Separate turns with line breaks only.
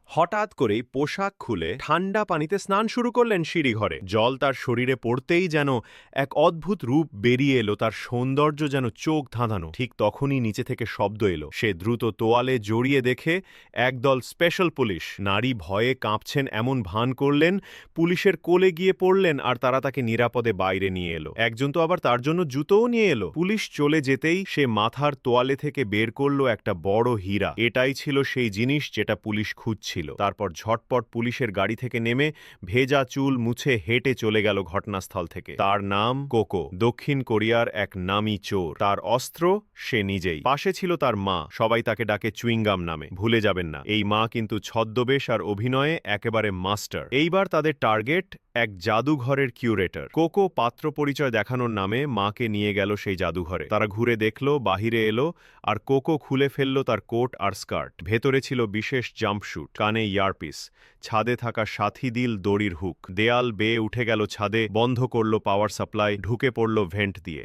হঠাৎ করেই পোশাক খুলে ঠান্ডা পানিতে স্নান শুরু করলেন সিঁড়িঘরে। জল তার শরীরে পড়তেই যেন এক অদ্ভুত রূপ বেরিয়ে এলো, তার সৌন্দর্য যেন চোখ ধাঁধানো। ঠিক তখনই নিচে থেকে শব্দ এলো। সে দ্রুত তোয়ালে জড়িয়ে দেখে একদল স্পেশাল পুলিশ। নারী ভয়ে কাঁপছেন এমন ভান করলেন, পুলিশের কোলে গিয়ে পড়লেন আর তারা তাকে নিরাপদে বাইরে নিয়ে এলো। একজন তো আবার তার জন্য জুতোও নিয়ে এলো। পুলিশ চলে যেতেই সে মাথার তোয়ালে থেকে বের করলো একটা বড় হীরা। এটাই ছিল সেই জিনিস যেটা পুলিশ খুঁজছিল। তারপর ঝটপট পুলিশের গাড়ি থেকে নেমে ভেজা চুল মুছে হেঁটে চলে গেল ঘটনাস্থল থেকে। তার নাম কোকো, দক্ষিণ কোরিয়ার এক নামী চোর। তার অস্ত্র সে নিজেই। পাশে ছিল তার মা, সবাই তাকে ডাকে চুইংগাম নামে। ভুলে যাবেন না, এই মা কিন্তু ছদ্মবেশ আর অভিনয়ে একেবারে মাস্টার। এইবার তাদের টার্গেট এক জাদুঘরের কিউরেটর। কোকো পাত্র পরিচয় দেখানোর নামে মাকে নিয়ে গেল সেই জাদুঘরে। তারা ঘুরে দেখলো, বাহিরে এলো, আর কোকো খুলে ফেললো তার কোট আর স্কার্ট। ভেতরে ছিল বিশেষ জাম্পশুট, কানে ইয়ারপিস, ছাদে থাকা সাথী দিল দড়ির হুক। দেয়াল বেয়ে উঠে গেল ছাদে, বন্ধ করলো পাওয়ার সাপ্লাই, ঢুকে পড়ল ভেন্ট দিয়ে।